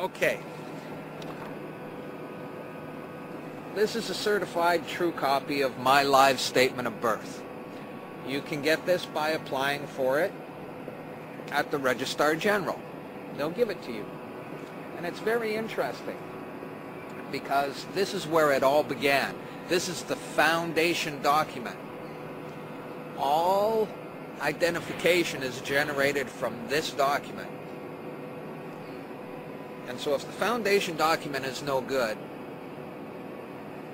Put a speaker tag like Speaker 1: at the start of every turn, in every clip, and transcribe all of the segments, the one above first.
Speaker 1: Okay. This is a certified true copy of my live statement of birth. You can get this by applying for it at the Registrar General. They'll give it to you. And it's very interesting because this is where it all began. This is the foundation document. All identification is generated from this document. And so if the foundation document is no good,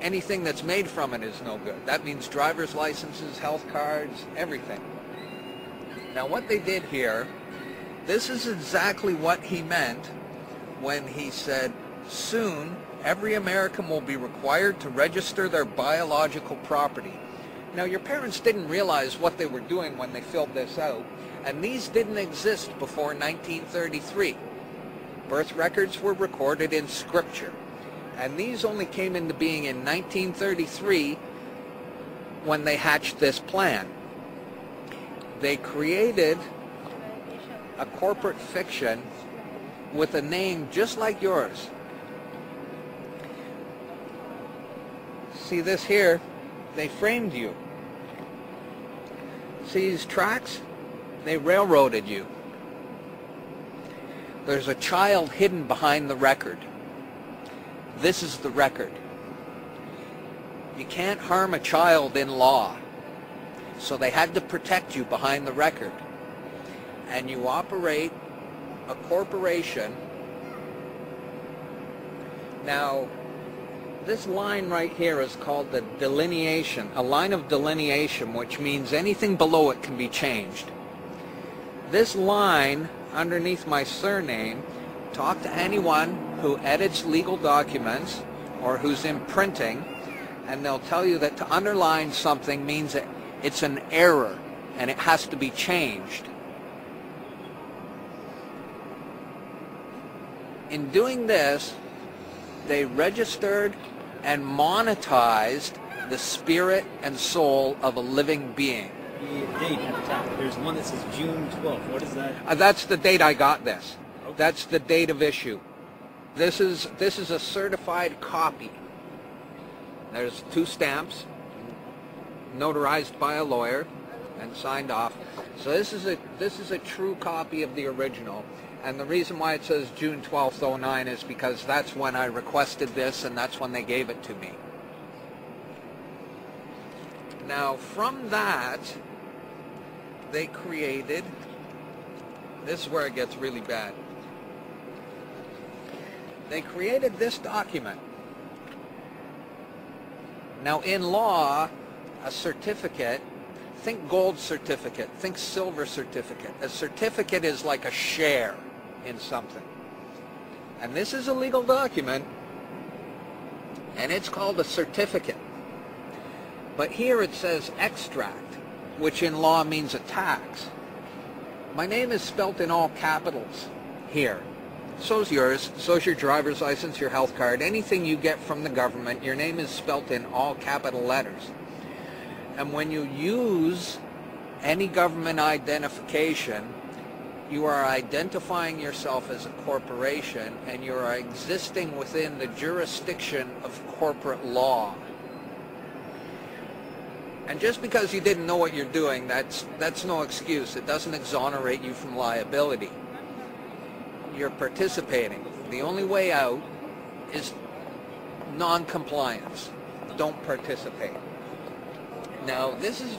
Speaker 1: anything that's made from it is no good. That means driver's licenses, health cards, everything. Now what they did here, this is exactly what he meant when he said, soon every American will be required to register their biological property. Now your parents didn't realize what they were doing when they filled this out, and these didn't exist before 1933. Birth records were recorded in scripture, and these only came into being in 1933 when they hatched this plan. They created a corporate fiction with a name just like yours. See this here? They framed you. See these tracks? They railroaded you. There's a child hidden behind the record. This is the record. You can't harm a child in law. So they had to protect you behind the record. And you operate a corporation. Now, this line right here is called the delineation, a line of delineation, which means anything below it can be changed. This line underneath my surname, talk to anyone who edits legal documents or who's in printing, and they'll tell you that to underline something means that it's an error and it has to be changed. In doing this, they registered and monetized the spirit and soul of a living being.
Speaker 2: The date at the top, there's one that says June 12th. What is that?
Speaker 1: That's the date I got this.
Speaker 2: Okay.
Speaker 1: That's the date of issue. This is a certified copy. There's 2 stamps, notarized by a lawyer and signed off. So this is a true copy of the original. And the reason why it says June 12th, 09 is because that's when I requested this and that's when they gave it to me. Now from that, they created, this is where it gets really bad. They created this document. Now in law, a certificate, think gold certificate, think silver certificate. A certificate is like a share in something. And this is a legal document, and it's called a certificate. But here it says extract, which in law means a tax. My name is spelt in all capitals here. So's yours, so's your driver's license, your health card, anything you get from the government, your name is spelt in all capital letters. And when you use any government identification, you are identifying yourself as a corporation and you are existing within the jurisdiction of corporate law. And just because you didn't know what you're doing, that's no excuse. It doesn't exonerate you from liability. You're participating. The only way out is non-compliance. Don't participate. Now this is,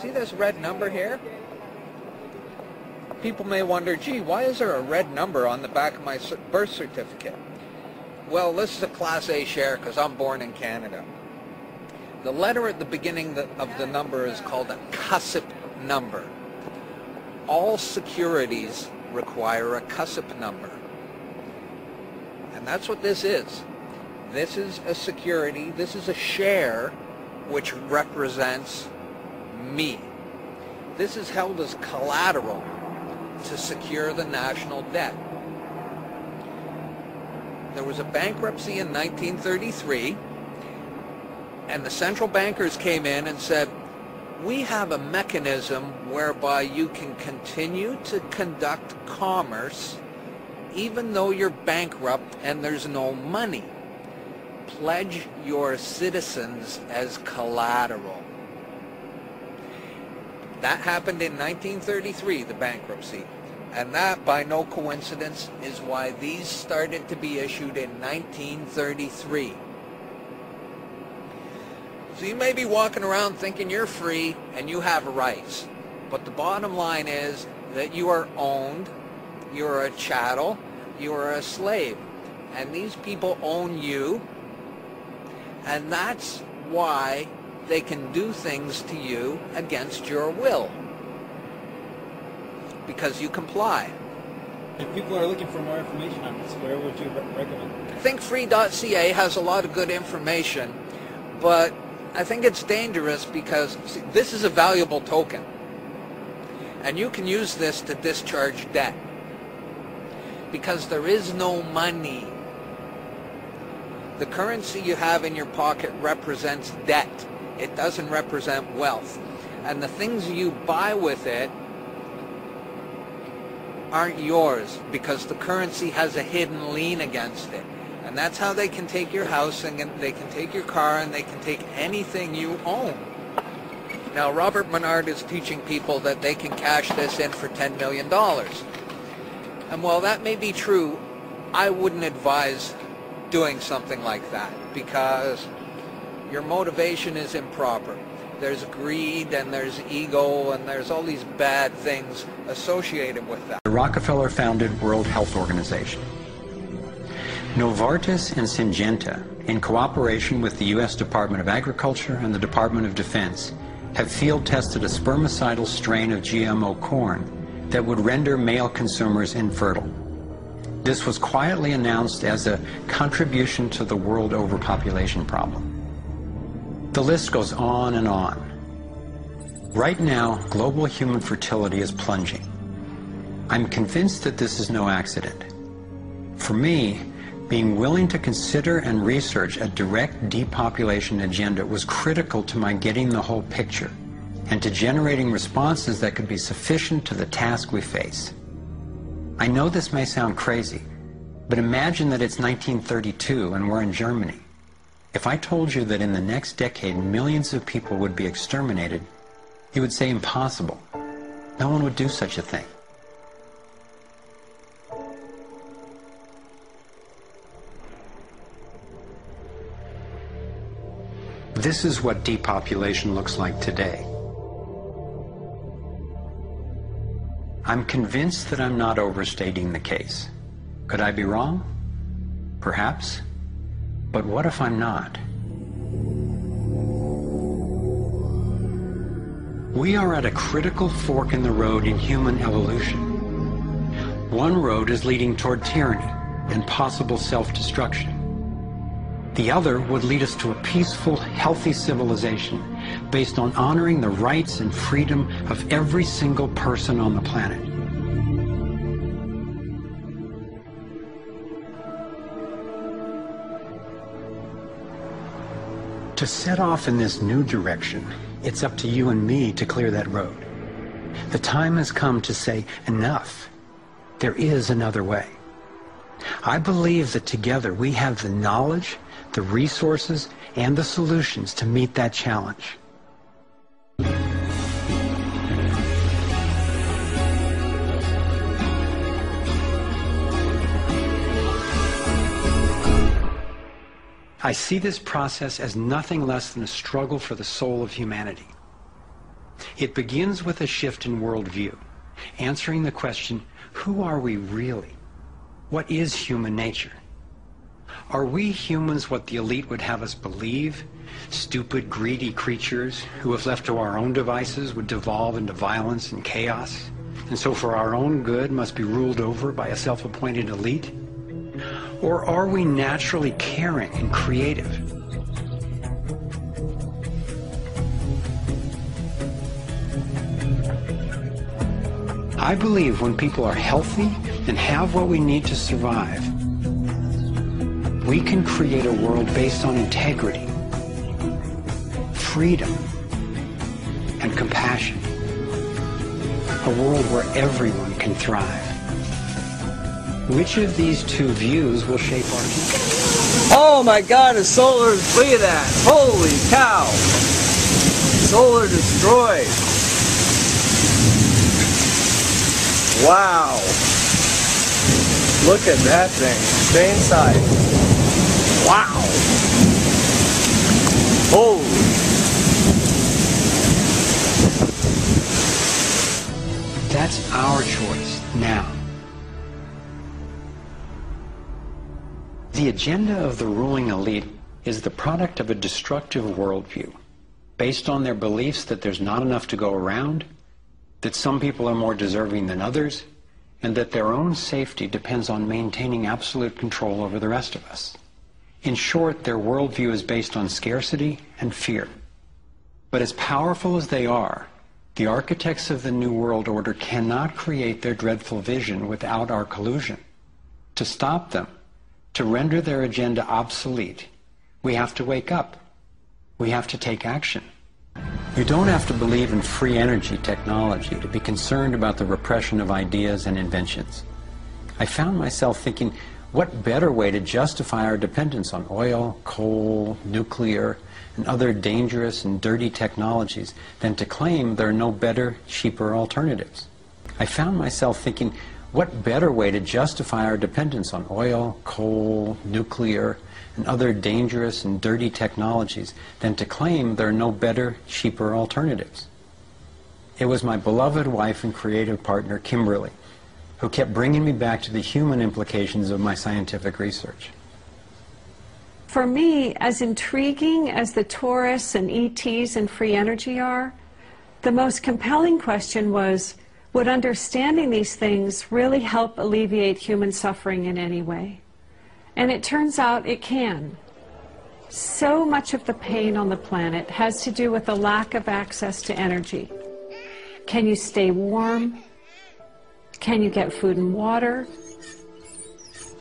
Speaker 1: see this red number here? People may wonder, gee, why is there a red number on the back of my birth certificate? Well, this is a Class A share because I'm born in Canada. The letter at the beginning of the number is called a CUSIP number. All securities require a CUSIP number. And that's what this is. This is a security, this is a share which represents me. This is held as collateral to secure the national debt. There was a bankruptcy in 1933, and the central bankers came in and said, we have a mechanism whereby you can continue to conduct commerce even though you're bankrupt and there's no money. Pledge your citizens as collateral. That happened in 1933, the bankruptcy. And that, by no coincidence, is why these started to be issued in 1933. So you may be walking around thinking you're free and you have rights. But the bottom line is that you are owned, you're a chattel, you're a slave. And these people own you. And that's why they can do things to you against your will. Because you comply.
Speaker 2: If people are looking for more information on this, where would you recommend?
Speaker 1: Thinkfree.ca has a lot of good information, but I think it's dangerous because see, this is a valuable token. And you can use this to discharge debt. Because there is no money. The currency you have in your pocket represents debt. It doesn't represent wealth. And the things you buy with it aren't yours because the currency has a hidden lien against it. And that's how they can take your house and they can take your car and they can take anything you own. Now, Robert Menard is teaching people that they can cash this in for $10 million. And while that may be true, I wouldn't advise doing something like that because your motivation is improper. There's greed and there's ego and there's all these bad things associated with that.
Speaker 3: The Rockefeller-founded World Health Organization. Novartis and Syngenta, in cooperation with the U.S. Department of Agriculture and the Department of Defense, have field-tested a spermicidal strain of GMO corn that would render male consumers infertile. This was quietly announced as a contribution to the world overpopulation problem. The list goes on and on. Right now, global human fertility is plunging. I'm convinced that this is no accident. For me, being willing to consider and research a direct depopulation agenda was critical to my getting the whole picture and to generating responses that could be sufficient to the task we face. I know this may sound crazy, but imagine that it's 1932 and we're in Germany. If I told you that in the next decade millions of people would be exterminated, you would say impossible. No one would do such a thing. This is what depopulation looks like today. I'm convinced that I'm not overstating the case. Could I be wrong? Perhaps. But what if I'm not? We are at a critical fork in the road in human evolution. One road is leading toward tyranny and possible self-destruction. The other would lead us to a peaceful, healthy civilization based on honoring the rights and freedom of every single person on the planet. To set off in this new direction, it's up to you and me to clear that road. The time has come to say, enough. There is another way. I believe that together we have the knowledge, the resources, and the solutions to meet that challenge. I see this process as nothing less than a struggle for the soul of humanity. It begins with a shift in worldview, answering the question, who are we really? What is human nature? Are we humans what the elite would have us believe? Stupid, greedy creatures who, if left to our own devices, would devolve into violence and chaos, and so for our own good must be ruled over by a self-appointed elite? Or are we naturally caring and creative? I believe when people are healthy and have what we need to survive, we can create a world based on integrity, freedom, and compassion. A world where everyone can thrive. Which of these two views will shape our future?
Speaker 4: Oh my God, the solar, look at that. Holy cow. Solar destroyed. Wow. Look at that thing. Stay inside. Wow. Holy.
Speaker 3: That's our choice now. The agenda of the ruling elite is the product of a destructive worldview, based on their beliefs that there's not enough to go around, that some people are more deserving than others, and that their own safety depends on maintaining absolute control over the rest of us. In short, their worldview is based on scarcity and fear. But as powerful as they are, the architects of the New World Order cannot create their dreadful vision without our collusion. To stop them, to render their agenda obsolete, we have to wake up. We have to take action. You don't have to believe in free energy technology to be concerned about the repression of ideas and inventions. I found myself thinking, what better way to justify our dependence on oil, coal, nuclear, and other dangerous and dirty technologies than to claim there are no better, cheaper alternatives? I found myself thinking, what better way to justify our dependence on oil, coal, nuclear, and other dangerous and dirty technologies than to claim there are no better, cheaper alternatives? It was my beloved wife and creative partner, Kimberly, who kept bringing me back to the human implications of my scientific research.
Speaker 5: For me, as intriguing as the Taurus and ETs and free energy are, the most compelling question was, would understanding these things really help alleviate human suffering in any way? And it turns out it can. So much of the pain on the planet has to do with the lack of access to energy. Can you stay warm? Can you get food and water?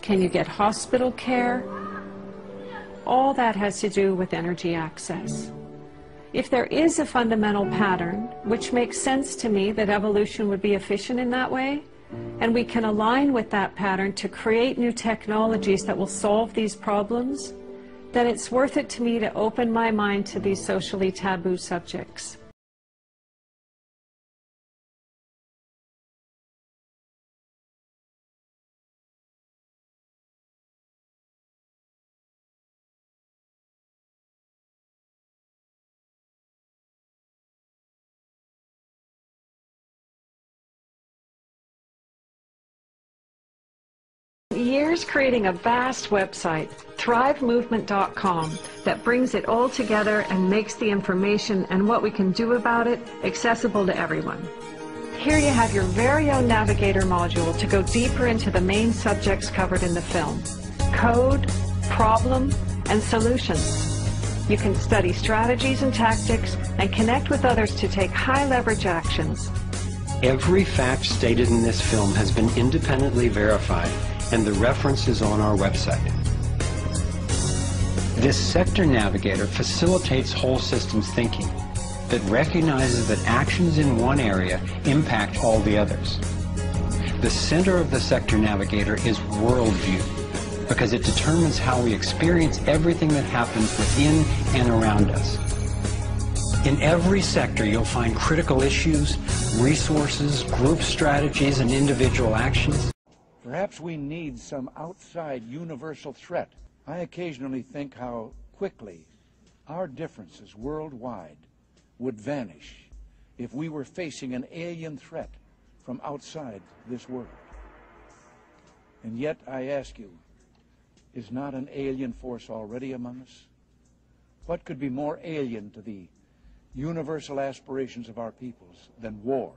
Speaker 5: Can you get hospital care? All that has to do with energy access. If there is a fundamental pattern, which makes sense to me that evolution would be efficient in that way, and we can align with that pattern to create new technologies that will solve these problems, then it's worth it to me to open my mind to these socially taboo subjects. Years creating a vast website, thrivemovement.com, that brings it all together and makes the information and what we can do about it accessible to everyone. Here you have your very own navigator module to go deeper into the main subjects covered in the film: code, problem, and solutions. You can study strategies and tactics and connect with others to take high leverage actions.
Speaker 3: Every fact stated in this film has been independently verified, and the reference is on our website. This sector navigator facilitates whole systems thinking that recognizes that actions in one area impact all the others. The center of the sector navigator is worldview, because it determines how we experience everything that happens within and around us. In every sector, you'll find critical issues, resources, group strategies, and individual actions.
Speaker 6: Perhaps we need some outside universal threat. I occasionally think how quickly our differences worldwide would vanish if we were facing an alien threat from outside this world. And yet, I ask you, is not an alien force already among us? What could be more alien to the universal aspirations of our peoples than war?